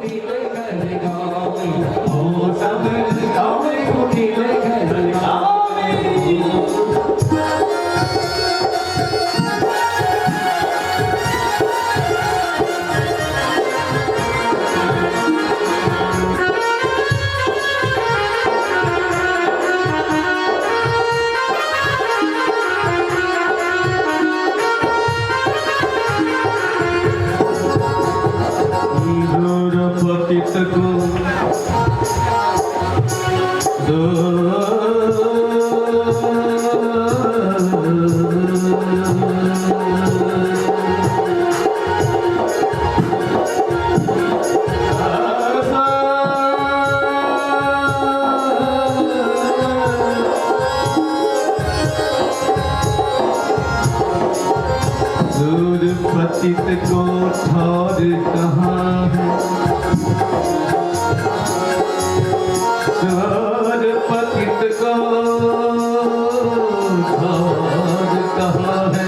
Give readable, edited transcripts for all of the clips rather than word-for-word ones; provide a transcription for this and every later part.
कुटिले घर गावे ओ सब गावे कुटिले घर गावे पतित को ठौर कहाँ है सूर पतित को ठौर कहाँ है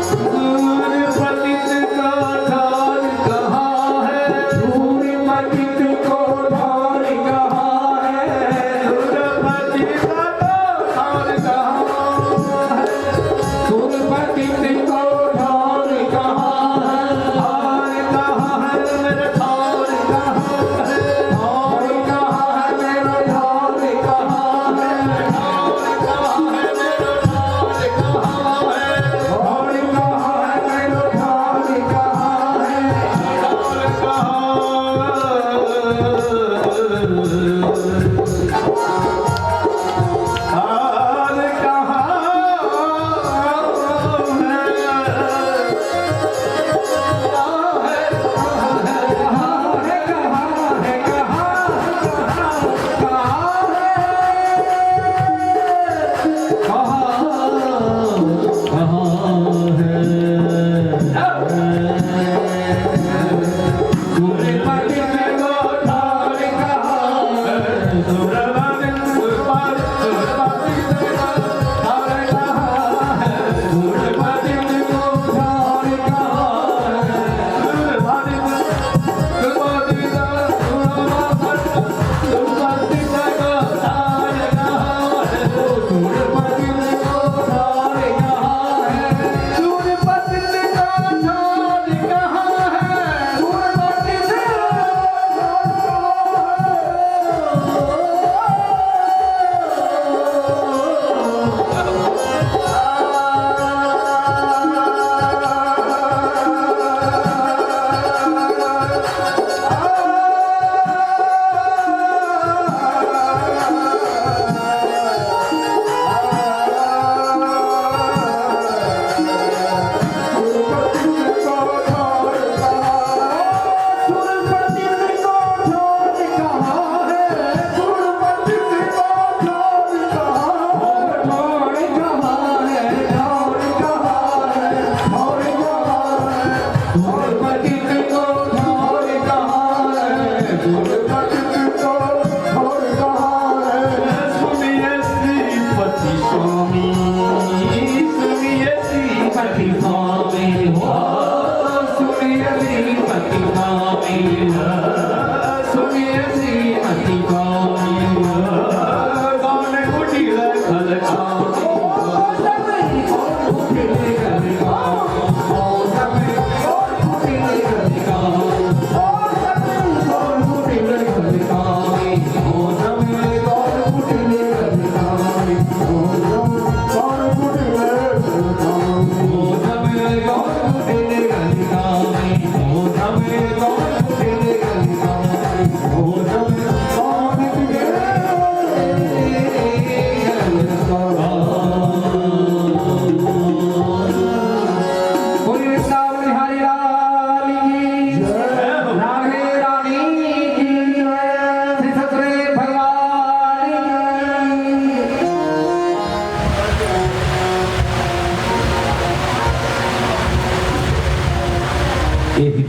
सूर पतित को ठौर कहाँ है सूर पतित को ठौर कहाँ है सूर पतित को ठौर कहाँ है सूर पतित को ठौर कहाँ है मेरा ठौर कहाँ है ठौर कहाँ है मेरा ठौर कहाँ है ठौर कहाँ है मेरा ठौर कहाँ है ठौर कहाँ है मेरा ठौर कहाँ है ठौर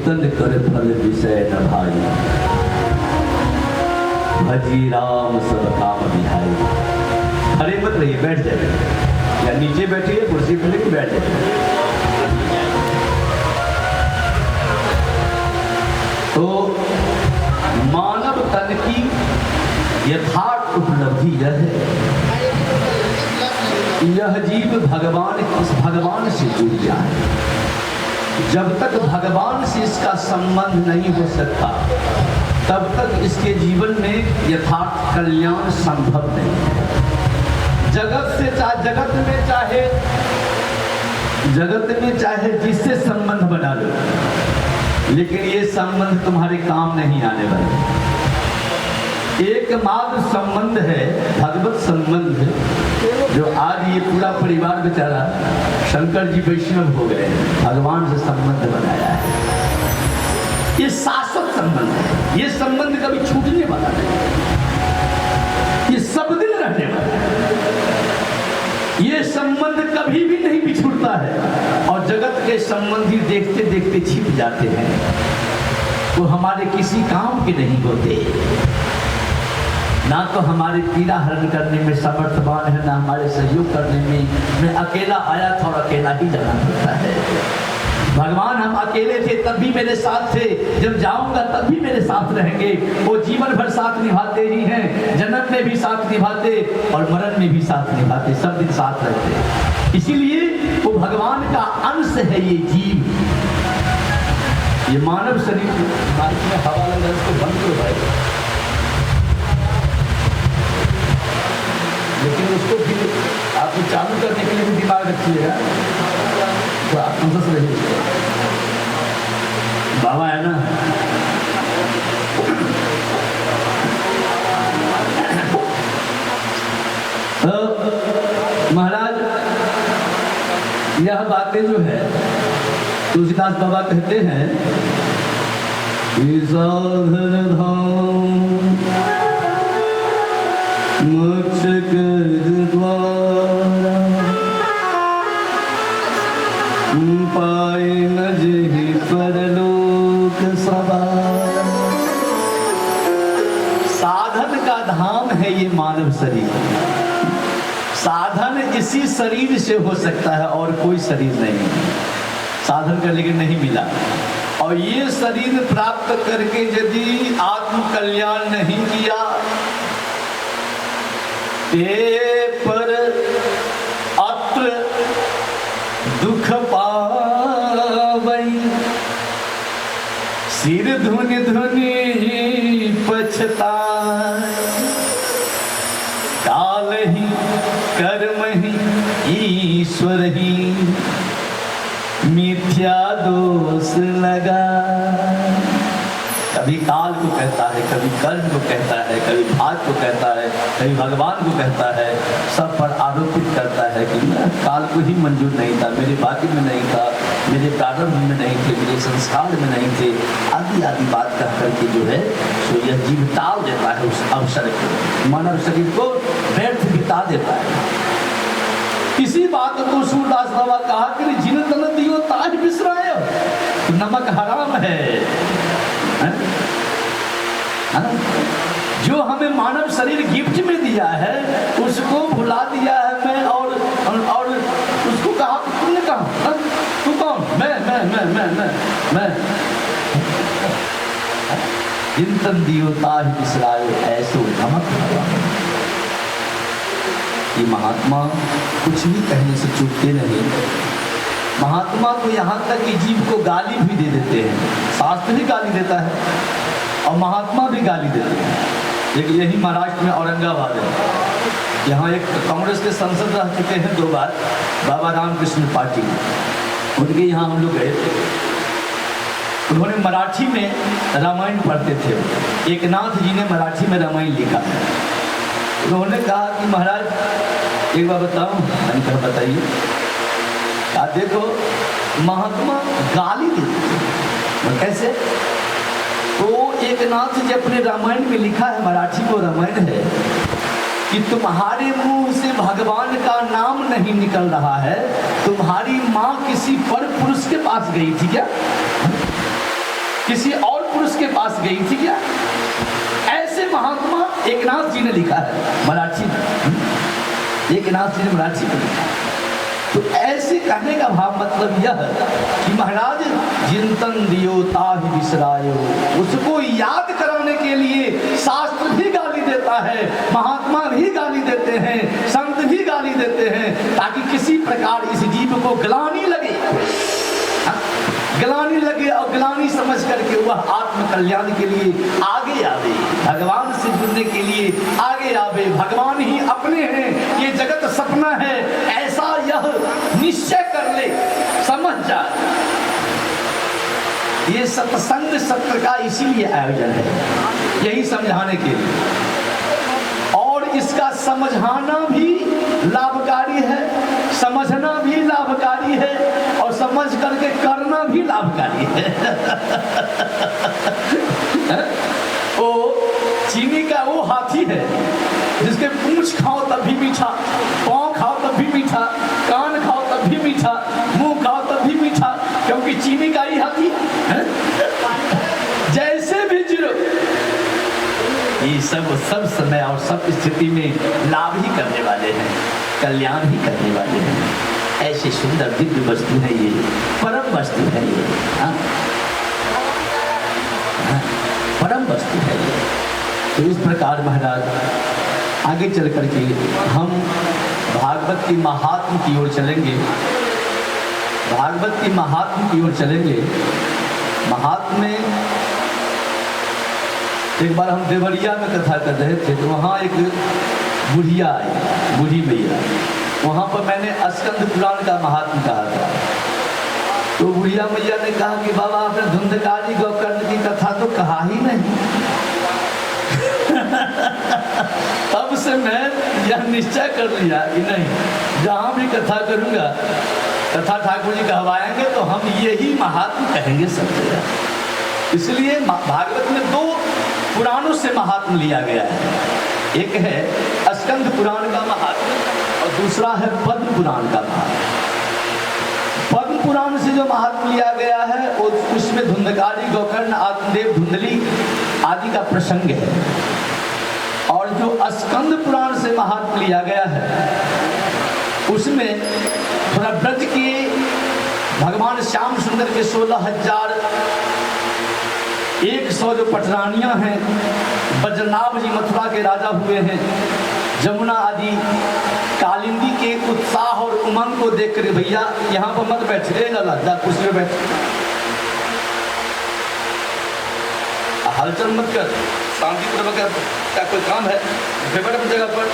तन कर फल विषय न भाई, भजी राम सब काम बिहाई। अरे मत रहिए, बैठ जाइए, या नीचे बैठिए, कुर्सी पे लेके बैठ जाइए। यथार्थ उपलब्धि यह है, यह जीव भगवान से जुड़ जाए। जब तक भगवान से इसका संबंध नहीं हो सकता, तब तक इसके जीवन में यथार्थ कल्याण संभव नहीं है। जगत में चाहे जिससे संबंध बना लो, लेकिन ये संबंध तुम्हारे काम नहीं आने वाले। एकमात्र संबंध है भगवत संबंध, जो आज ये पूरा परिवार बेचारा शंकर जी वैष्णव हो गए, भगवान से संबंध बनाया है। ये शाश्वत संबंध है, ये संबंध कभी छूटने वाला नहीं, ये सब दिन रहने वाला है। ये संबंध कभी भी नहीं बिछुड़ता है, और जगत के संबंधी देखते देखते छिप जाते हैं, वो हमारे किसी काम के नहीं होते। ना तो हमारी पीड़ा हरण करने में समर्थवान है, ना हमारे सहयोग करने में। मैं अकेला आया था और अकेला ही जाना पड़ता है। भगवान हम अकेले थे तब भी मेरे साथ थे, जब जाऊंगा तब भी मेरे साथ रहेंगे। वो जीवन भर साथ निभाते ही हैं, जन्म में भी साथ निभाते और मरण में भी साथ निभाते, सब दिन साथ रहते। इसीलिए वो भगवान का अंश है ये जीव। ये मानव शरीर में हवा लगा, इसको बंद करो भाई, लेकिन उसको फिर आपको चालू करने के लिए भी दिमाग रखिएगा, तो आप समझ रहिए। बाबा है ना, तो महाराज यह बातें जो है तुलसीदास बाबा कहते हैं, साधन धाम मोक्ष कर द्वारा पाए न जेहि परलोक सवार। साधन का धाम है ये मानव शरीर। साधन इसी शरीर से हो सकता है और कोई शरीर नहीं। साधन करने के नहीं मिला, और ये शरीर प्राप्त करके यदि आत्म कल्याण नहीं किया, पर अत्र दुख पावई, सिर धुनि धुनि पछताए, काल ही कर्म ही ईश्वर ही, मिथ्या दोष लगा। कभी काल को कहता है, कभी कर्म को कहता है, कभी भाग को कहता है, कभी भगवान को कहता है, सब पर आरोपित करता है कि काल को ही मंजूर नहीं था, मेरे भाग्य में नहीं था, मेरे प्रारंभ में नहीं थे, मेरे संस्कार में नहीं थे, आदि आदि बात कह करके जो है तो यह जीव टाल देता है उस अवसर को, मानव शरीर को व्यर्थ बिता देता है। इसी बात को सूरदास बाबा कहा कि जिन तन दियो ताज बिसरायो, नमक हराम है। जो हमें मानव शरीर गिफ्ट में दिया है उसको भुला दिया है मैं, और उसको कहा तुमने कहा तू कौन, मैं जिन दियो ताज बिसरायो ऐसो नमक हराम। ये महात्मा कुछ भी कहने से चूकते नहीं। महात्मा तो यहाँ तक कि जीव को गाली भी दे देते हैं, शास्त्र भी गाली देता है और महात्मा भी गाली देते हैं। एक यही महाराष्ट्र में औरंगाबाद है, यहाँ एक कांग्रेस के सांसद रह चुके हैं 2 बार, बाबा रामकृष्ण पाटिल, उनके यहाँ हम लोग गए थे। उन्होंने मराठी में रामायण पढ़ते थे, एकनाथ जी ने मराठी में रामायण लिखा है। उन्होंने कहा कि महाराज एक बार बताऊं, मैंने कहा बताइए। आप देखो महात्मा गाली देते थे, कैसे? तो एकनाथ जी अपने रामायण में लिखा है, मराठी को रामायण है, कि तुम्हारे मुंह से भगवान का नाम नहीं निकल रहा है, तुम्हारी माँ किसी पर पुरुष के पास गई थी क्या? किसी और पुरुष के पास गई थी क्या? ऐसे महात्मा एकनाथ जी ने लिखा है मराठी में, एकनाथ जी ने मराठी में लिखा। तो ऐसे कहने का भाव मतलब यह कि महाराज जिंतन दियो ताहि बिसरायो, उसको याद कराने के लिए शास्त्र भी गाली देता देता है, महात्मा भी गाली देते हैं, संत भी गाली देते हैं, ताकि किसी प्रकार इस जीव को ग्लानि लगे, ग्लानि लगे और ग्लानि समझ करके वह आत्म कल्याण के लिए आगे आवे, भगवान से जुड़ने के लिए आगे आवे। भगवान ही अपने हैं, ये जगत सपना है, ऐसा यह निश्चय कर ले, समझ जाए। ये सत्संग सत्र का इसीलिए आयोजन है, यही समझाने के लिए, और इसका समझाना भी लाभकारी है, समझना भी लाभकारी है, और समझ करके करना भी लाभकारी है। वो चीनी का वो हाथी है जिसके पूंछ खाओ तब भी मीठा, पाँव खाओ तब भी मीठा, कान खाओ तब भी मीठा, मुंह खाओ तब भी मीठा, क्योंकि चीनी का ही हाथी है। जैसे भी जिरो, ये सब समय और सब स्थिति में लाभ ही करने वाले हैं, कल्याण ही करने वाले हैं। ऐसी सुंदर दिव्य वस्तु है ये, परम वस्तु है ये, परम वस्तु है ये। तो इस प्रकार महाराज आगे चल करके हम भागवत की महात्म की ओर चलेंगे, भागवत की महात्म की ओर चलेंगे। महात्म में एक बार हम देवरिया में कथा कर रहे थे, तो वहाँ एक बुढ़िया आई, बूढ़ी मैया, वहाँ पर मैंने स्कंद पुराण का महात्म कहा था। तो बुढ़िया मैया ने कहा कि बाबा आपने धुंधकारी गोकर्ण की कथा तो कहा ही नहीं। तब से मैं यह निश्चय कर लिया कि नहीं, जहाँ भी कथा करूँगा, कथा ठाकुर जी कहवाएंगे तो हम यही महात्म कहेंगे सब जगह। इसलिए भागवत में दो पुराणों से महात्म लिया गया है, एक है स्कंद पुराण का महात्म और दूसरा है पद्म पुराण का महात्म। पद्म पुराण से जो महात्म लिया गया है वो उसमें धुंधकारी गोकर्ण आत्मदेव धुंधली आदि का प्रसंग है, और जो स्कंद पुराण से महात्म लिया गया है उसमें थोड़ा ब्रज के भगवान श्याम सुंदर के 16,100 जो पटरानियां हैं, बजनाभ जी मथुरा के राजा हुए हैं, जमुना आदि कालिंदी के उत्साह और उमंग को देख कर, भैया यहाँ पर मत बैठे, जा कुर्सी में बैठ, हलचल मत कर, शांतिपूर्वक का कोई काम है, बैठ अपनी जगह पर।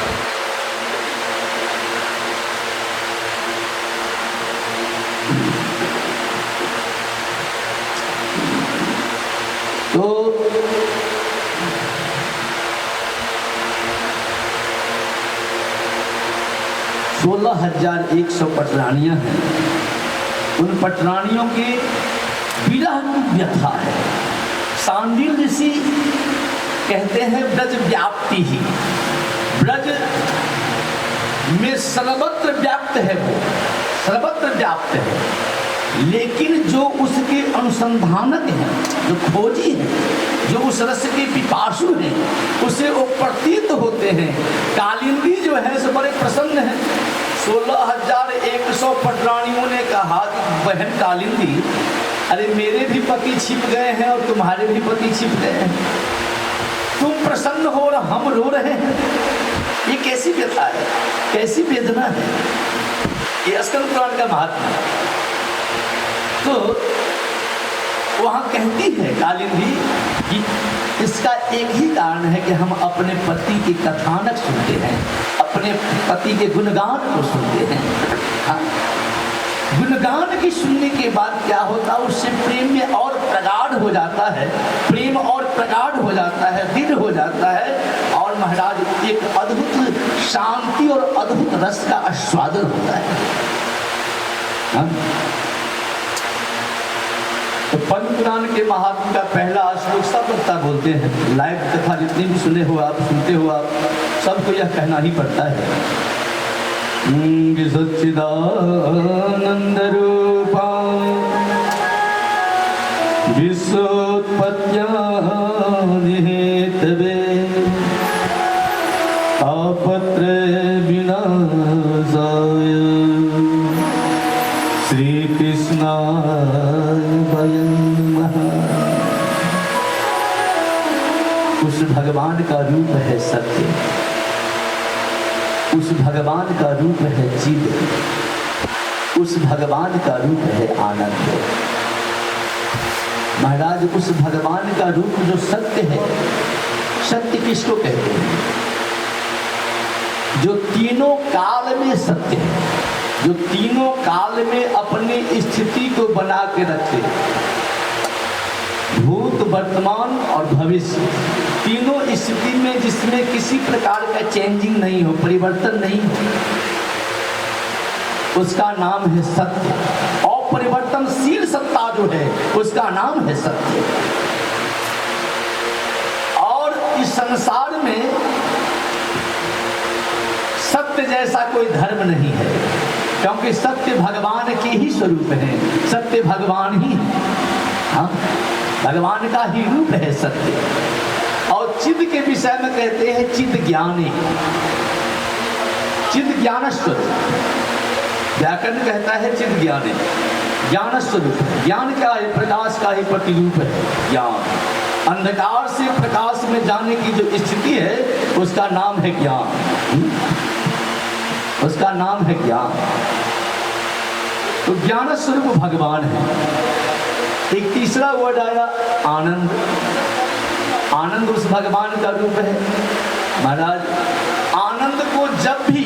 तो 16,100 पटरानियां हैं, उन पटरानियों के विरह की व्यथा है। सांडिल ऋषि कहते हैं ब्रज व्याप्ति ही, ब्रज में सर्वत्र व्याप्त है, वो सर्वत्र व्याप्त है, लेकिन जो उसके अनुसंधानक हैं, जो खोजी हैं, जो उस रस के पिपासु हैं, उसे वो प्रतीत होते हैं। कालिंदी जो है सो बड़े प्रसन्न हैं। 16,100 पटरानियों ने कहा कि बहन कालिंदी, अरे मेरे भी पति छिप गए हैं और तुम्हारे भी पति छिप गए हैं, तुम प्रसन्न हो और हम रो रहे हैं, ये कैसी व्यथा है, कैसी वेदना है। ये स्कंद पुराण का महात्मा है। तो वहाँ कहती है कालिंदी कि इसका एक ही कारण है कि हम अपने पति के कथानक सुनते हैं, अपने पति के गुणगान को सुनते हैं। हाँ, गुणगान की सुनने के बाद क्या होता है, उससे प्रेम में और प्रगाढ़ हो जाता है, प्रेम और प्रगाढ़ हो जाता है, दृढ़ हो जाता है, और महाराज एक अद्भुत शांति और अद्भुत रस का आस्वादन होता है। हाँ? तो पद्म पुराण के महात्म का पहला श्लोक सब वक्ता बोलते हैं, लाइव कथा जितनी भी सुने हो आप, सुनते हो आप, सबको यह कहना ही पड़ता है। सच्चिदानंद रूपा विश्वोत्पत्त्या निहेतवे तापत्र विनाशाय श्री कृष्णाय वयं नमः। उस भगवान का रूप है सत्य, उस भगवान का रूप है चिद, उस भगवान का रूप है आनंद। महाराज उस भगवान का रूप जो सत्य है, सत्य किसको कहते हैं? जो तीनों काल में सत्य है, जो तीनों काल में अपनी स्थिति को बना के रखे, भूत वर्तमान और भविष्य तीनों स्थिति में, जिसमें किसी प्रकार का चेंजिंग नहीं हो, परिवर्तन नहीं हो, उसका नाम है सत्य। अपरिवर्तनशील सत्ता जो है उसका नाम है सत्य। और इस संसार में सत्य जैसा कोई धर्म नहीं है, क्योंकि सत्य भगवान के ही स्वरूप है, सत्य भगवान ही है। हाँ, भगवान का ही रूप है सत्य। और चिद के विषय में कहते हैं चिद ज्ञानी, चिद ज्ञान स्वरूप। व्याकरण कहता है चिद ज्ञानी, ज्ञान स्वरूप। ज्ञान क्या है? प्रकाश का ही प्रतिरूप है ज्ञान। अंधकार से प्रकाश में जाने की जो स्थिति है उसका नाम है ज्ञान, उसका नाम है ज्ञान। तो ज्ञान स्वरूप भगवान है। एक तीसरा वर्ड आया आनंद। आनंद उस भगवान का रूप है। महाराज आनंद को जब भी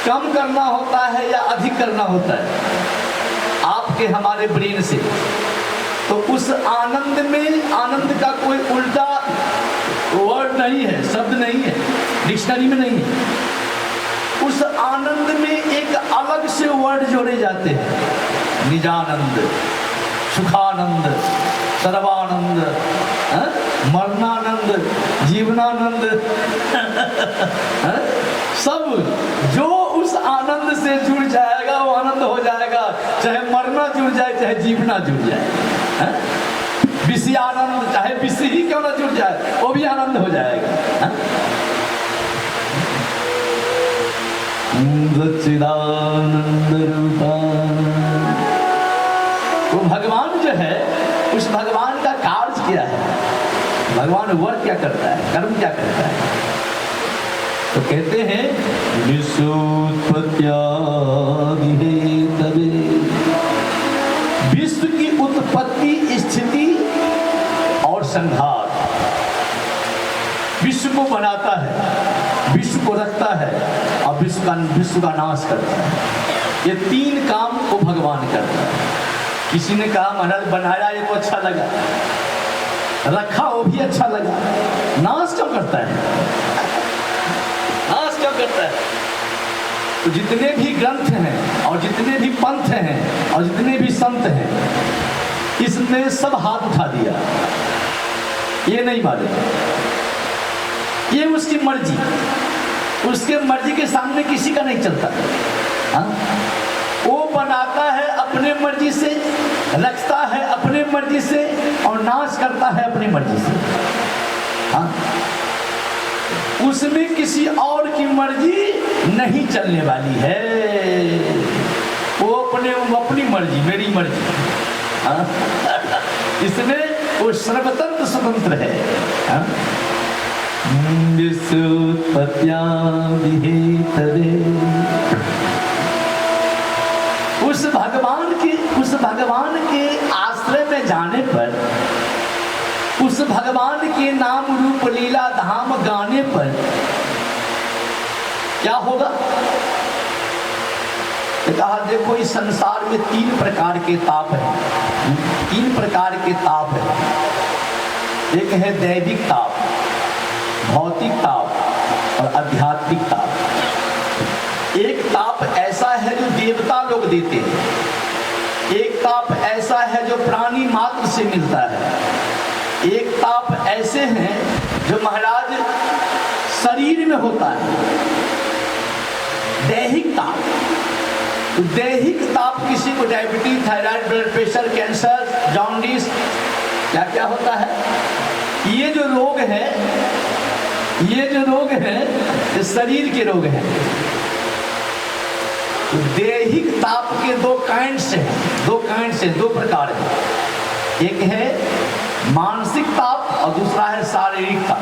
कम करना होता है या अधिक करना होता है आपके हमारे ब्रेन से, तो उस आनंद में, आनंद का कोई उल्टा वर्ड नहीं है, शब्द नहीं है, डिक्शनरी में नहीं है। उस आनंद में एक अलग से वर्ड जोड़े जाते हैं, निजानंद, सुखानंद, सर्वानंद, मरणानंद, जीवनानंद, सब जो उस आनंद से जुड़ जाएगा वो आनंद हो जाएगा, चाहे मरना जुड़ जाए चाहे जीवना जुड़ जाए। विषयानंद, चाहे विषय ही क्यों ना जुड़ जाए वो भी आनंद हो जाएगा। सच्चिदानंद रूपा। वो भगवान जो है, उस भगवान का कार्य क्या है? भगवान वर्क क्या करता है, कर्म क्या करता है? तो कहते हैं विश्व की उत्पत्ति, स्थिति और संहार। विश्व को बनाता है, विश्व को रखता है और विश्व का नाश करता है। ये तीन काम को भगवान करता है। किसी ने कहा महाराज बनाया ये तो अच्छा लगा, रखा वो भी अच्छा लगा, नाश क्यों करता है? नाश क्यों करता है? तो जितने भी ग्रंथ हैं और जितने भी पंथ हैं और जितने भी संत हैं, इसने सब हाथ उठा दिया। ये नहीं माने, ये उसकी मर्जी, उसके मर्जी के सामने किसी का नहीं चलता। हाँ? वो बनाता है अपने मर्जी से, रखता है अपने मर्जी से और नाश करता है अपनी मर्जी से। हाँ? उसमें किसी और की मर्जी नहीं चलने वाली है। वो अपनी मर्जी, मेरी मर्जी। हाँ? इसमें वो सर्वतंत्र स्वतंत्र है। हाँ? उस भगवान के आश्रय में जाने पर, उस भगवान के नाम रूप लीला धाम गाने पर क्या होगा? कहा देखो इस संसार में तीन प्रकार के ताप हैं, तीन प्रकार के ताप हैं। एक है दैविक ताप, भौतिक ताप और आध्यात्मिक ताप। एक ताप ऐसा है जो देवता लोग देते हैं, एक ताप ऐसा है जो प्राणी मात्र से मिलता है, एक ताप ऐसे हैं जो महाराज शरीर में होता है, दैहिक ताप। तो दैहिक ताप किसी को diabetes, thyroid, blood pressure, cancer, jaundice, क्या क्या होता है। ये जो रोग हैं, ये जो रोग हैं ये शरीर के रोग हैं। तो दैहिक ताप के दो काइंड्स हैं, दो प्रकार हैं। एक है मानसिक ताप और दूसरा है शारीरिक ताप।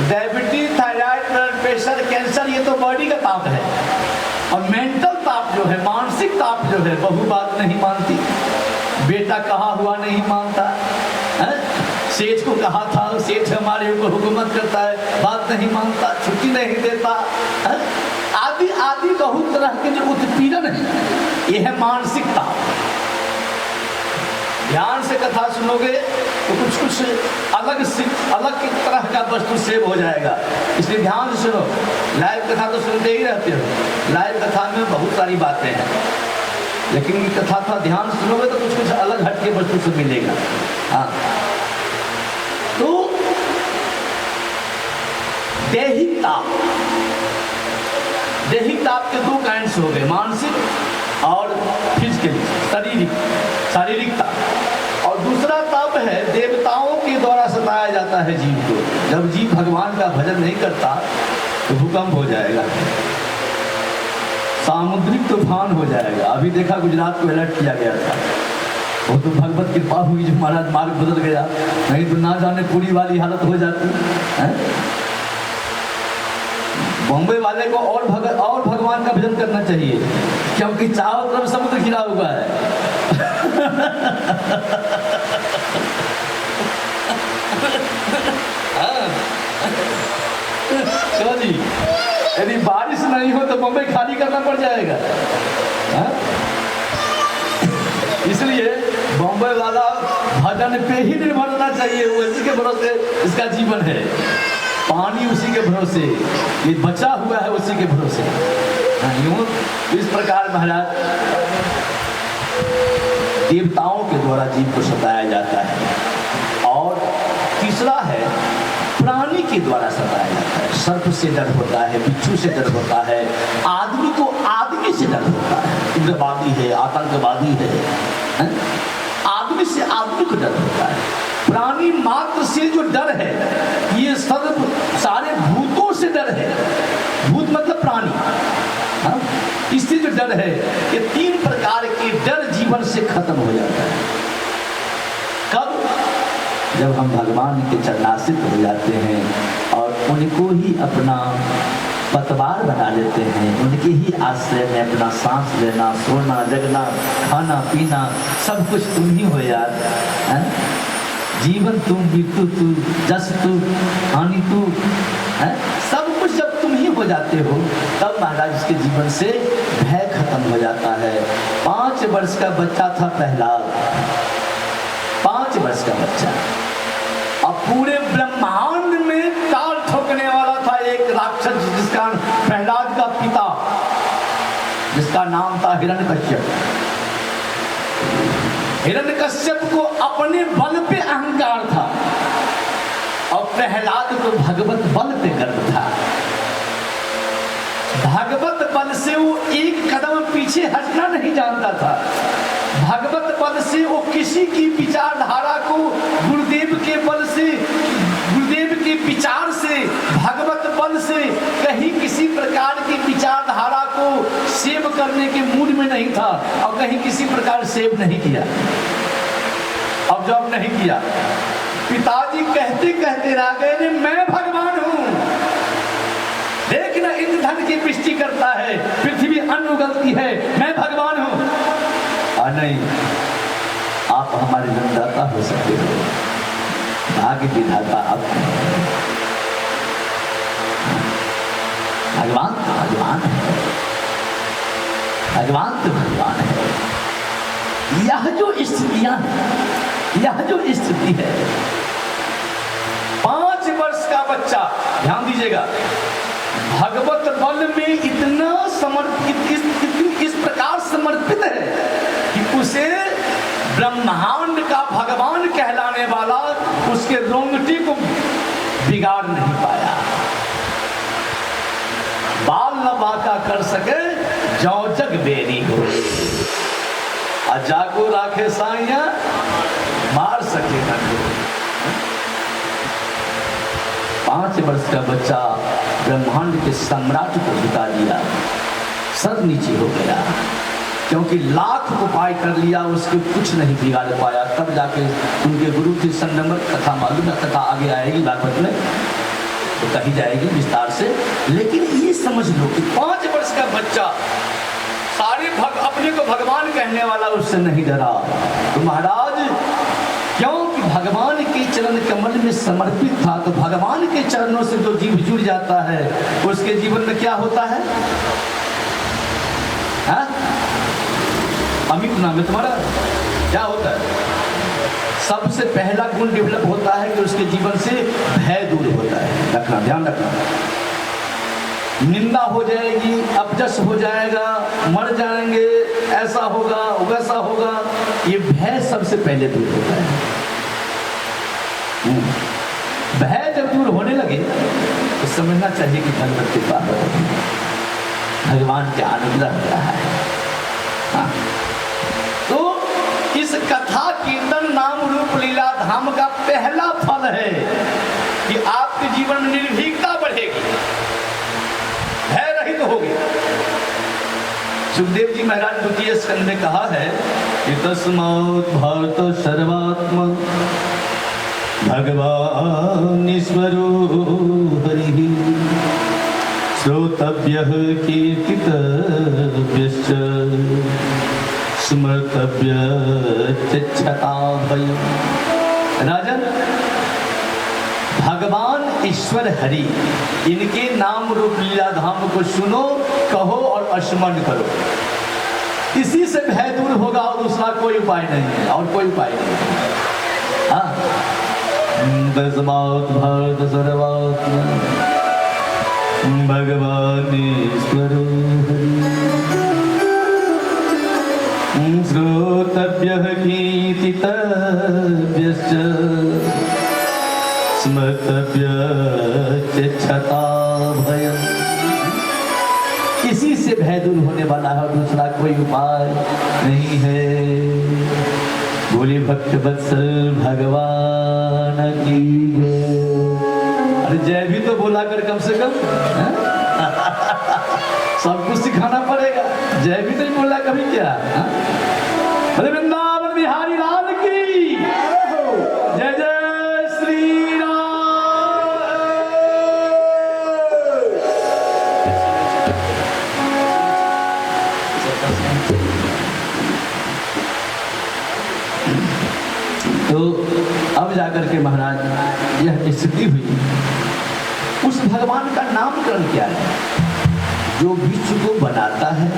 Diabetes, thyroid, blood pressure, cancer, ये तो बॉडी का ताप है। और मेंटल ताप जो है, मानसिक ताप जो है, बहू बात नहीं मानती, बेटा कहा हुआ नहीं मानता है, सेठ को कहा था, सेठ हमारे ऊपर हुकूमत करता है, बात नहीं मानता, छुट्टी नहीं देता है? आदि आदि बहुत तरह के जो उत्पीड़न है, ये है मानसिक ताप। ध्यान से कथा सुनोगे तो कुछ कुछ अलग की तरह का वस्तु सेव हो जाएगा, इसलिए ध्यान से सुनो। लाइव कथा तो सुनते ही रहते हो, लाइव कथा में बहुत सारी बातें हैं, लेकिन ये कथा था ध्यान से सुनोगे तो कुछ कुछ अलग हट के वस्तु से मिलेगा। हाँ, तो दैहिक ताप के दो काइंड्स हो गए, मानसिक और फिजिकली, शारीरिक ताप। और दूसरा ताप है देवताओं के द्वारा सताया जाता है जीव को। जब जीव भगवान का भजन नहीं करता तो भूकंप हो जाएगा, सामुद्रिक तूफान हो जाएगा। अभी देखा गुजरात को अलर्ट किया गया था, वो तो भगवत कृपा हुई जो महाराज मार्ग बदल गया, नहीं तो ना जाने पूरी वाली हालत हो जाती है। बॉम्बे वाले को और भगवान का भजन करना चाहिए, क्योंकि चारों तरफ समुद्र घिरा हुआ है। क्यों जी, यदि बारिश नहीं हो तो बॉम्बे खाली करना पड़ जाएगा। इसलिए बॉम्बे वाला भजन पे ही निर्भर होना चाहिए, वो इसी के भरोसे इसका जीवन है, पानी उसी के भरोसे, ये बचा हुआ है उसी के भरोसे। यूं इस प्रकार महाराज देवताओं के द्वारा जीव को सताया जाता है। और तीसरा है प्राणी के द्वारा सताया जाता है। सर्प से डर होता है, बिच्छू से डर होता है, आदमी को आदमी से डर होता है, उग्रवादी है, आतंकवादी है, आदमी से आदमी को डर होता है। प्राणी मात्र से जो डर है, ये सारे भूतों से डर है। भूत मतलब प्राणी, हाँ? इससे जो डर है, ये तीन प्रकार के डर जीवन से खत्म हो जाता है। कब? जब हम भगवान के चरणाश्रित हो जाते हैं और उनको ही अपना पतवार बना लेते हैं, उनके ही आश्रय में अपना सांस लेना, सोना, जगना, खाना पीना सब कुछ तुम ही हो यार, है? जीवन तुम, मृत्यु तू, जस तू, हानि तू, है? सब कुछ जब तुम ही हो जाते हो, तब महाराज इसके जीवन से भय खत्म हो जाता है। 5 वर्ष का बच्चा था प्रहलाद, 5 वर्ष का बच्चा, और पूरे ब्रह्मांड में ताल ठोकने वाला था एक राक्षस, जिसका प्रहलाद का पिता, जिसका नाम था हिरण्यकश्यप। हिरण्यकश्यप को अपने बल पे अहंकार था और प्रहलाद को भगवत बल पे गर्व था। भगवत बल से वो एक कदम पीछे हटना नहीं जानता था। भगवत बल से वो किसी की विचारधारा को गुरुदेव के बल से, गुरुदेव के विचार से, भगवत बल से कहीं किसी प्रकार की विचारधारा को सेव करने के मूड में नहीं था और कहीं किसी प्रकार सेव नहीं किया। अब जब नहीं किया, पिताजी कहते कहते रह गए, मैं भगवान हूं, देखना इंद्रधन की पुष्टि करता है, पृथ्वी अन्न उगलती है, मैं भगवान हूं। नहीं, आप हमारे जन्मदाता हो सकते हो, भाग्य विधाता आप। भगवान तो भगवान है, भगवान तो भगवान है। यह जो स्थितियां, यह जो स्थिति है, 5 वर्ष का बच्चा, ध्यान दीजिएगा, भगवत बल में इतना समर्पित, इस प्रकार समर्पित है कि उसे ब्रह्मांड का भगवान कहलाने वाला उसके रोंगटे को बिगाड़ नहीं पाया। बाल न बाका कर सके जौ जग बेरी हो, जागो राखे साइया मार सके न कोई। 5 वर्ष का बच्चा ब्रह्मांड के सम्राट को झुका दिया, सर नीचे हो गया, क्योंकि लाख उपाय कर लिया, उसके कुछ नहीं बिगाड़ पाया। तब जाके उनके गुरु थे संगमर, कथा मालूम है, कथा आगे आएगी भागवत में तो कही जाएगी विस्तार से। लेकिन ये समझ लो कि 5 वर्ष का बच्चा सारे अपने को भगवान कहने वाला उससे नहीं डरा। तो महाराज क्योंकि भगवान के चरण कमल में समर्पित था, तो भगवान के चरणों से जो जीव जुड़ जाता है उसके जीवन में क्या होता है? अमित नाम है तुम्हारा, क्या होता है? सबसे पहला गुण डेवलप होता है कि उसके जीवन से भय दूर होता है। रखना, ध्यान रखना। निंदा हो जाएगी, अपजस हो जाएगा, मर जाएंगे, ऐसा होगा वैसा होगा, ये भय सबसे पहले दूर होता है। भय जब दूर होने लगे तो समझना चाहिए कि भगवत कृपा भगवान का अनुग्रह हो रहा है। हाँ। तो इस कथा कीर्तन नाम रूप लीला धाम का पहला फल है कि आपके जीवन में निर्भीकता बढ़ेगी, भय रहित होगी। सुखदेव जी महाराज द्वितीय स्कंद में कहा है कि तस्मात् भारत सर्वात्मा भगवान ईश्वरो हरि श्रोतव्यः कीर्तितव्यश्च स्मर्तव्यश्च क्षताभयम्। राजन, भगवान ईश्वर हरि, इनके नाम रूप लीला धाम को सुनो, कहो और स्मरण करो। इसी से भय दूर होगा और दूसरा कोई उपाय नहीं है, और कोई उपाय नहीं है। तस्मात् भारत सर्वात्मा भगवान ईश्वरो हरि श्रोतव्यः कीर्तितव्यश्च स्मर्तव्यश्च क्षताभयम्। इसी से भय दूर होने वाला है, दूसरा कोई उपाय नहीं है। बोले भक्त वत्सल भगवान की जय। अरे जय भी तो बोला कर कम से कम, सब कुछ सिखाना पड़ेगा। जय भी नहीं बोला कभी क्या? अरे वृंदावन बिहारी लाल की जय जय श्री तो अब जाकर के महाराज यह स्थिति हुई। उस भगवान का नामकरण क्या है? जो विश्व को बनाता है,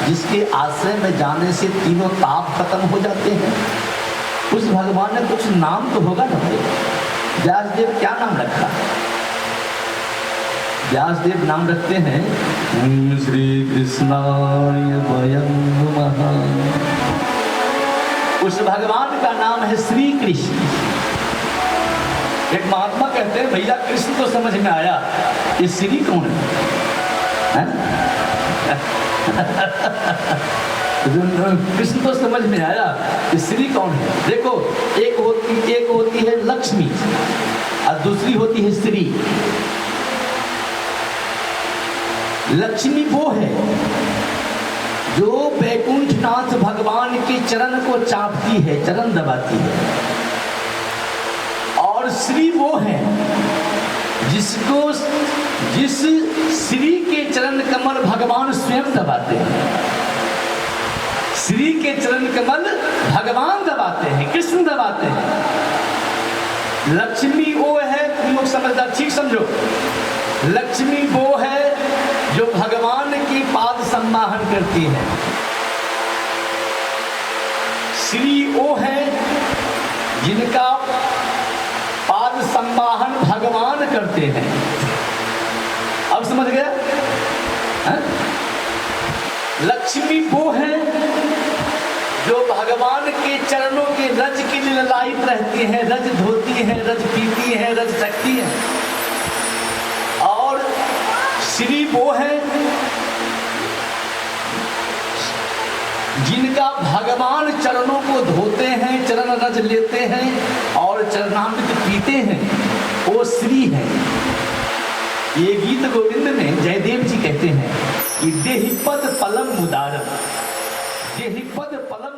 जिसके आश्रय में जाने से तीनों ताप खत्म हो जाते हैं, उस भगवान ने कुछ नाम तो होगा ना। व्यासदेव क्या नाम रखा? व्यासदेव नाम रखते हैं श्री कृष्णाय वयं नमः। उस भगवान का नाम है श्री कृष्ण। एक महात्मा कहते हैं भैया कृष्ण तो समझ में आया, ये श्री कौन है? कृष्ण तो समझ में आया, ये श्री कौन है? देखो, एक होती है लक्ष्मी और दूसरी होती है श्री। लक्ष्मी वो है जो वैकुंठनाथ भगवान के चरण को चापती है, चरण दबाती है। और श्री वो है जिस श्री के चरण कमल भगवान स्वयं दबाते हैं। श्री के चरण कमल भगवान दबाते हैं, कृष्ण दबाते हैं। लक्ष्मी वो है, तुम लोग समझदार ठीक समझो, लक्ष्मी वो है जो भगवान की पाद सम्माहन करती है। श्री वो है जिनका पाद सम्माहन भगवान करते हैं। अब समझ गया? लक्ष्मी वो है जो भगवान के चरणों के रज के लिए ललायित रहती हैं, रज धोती हैं, रज पीती हैं, रज चखती हैं। और श्री वो है जिनका भगवान चरणों को धोते हैं, चरण रज लेते हैं और चरणामृत पीते हैं, वो श्री है। ये गीत गोविंद में जयदेव जी कहते हैं कि देहि पद पलम मुदारम, यही पद पलम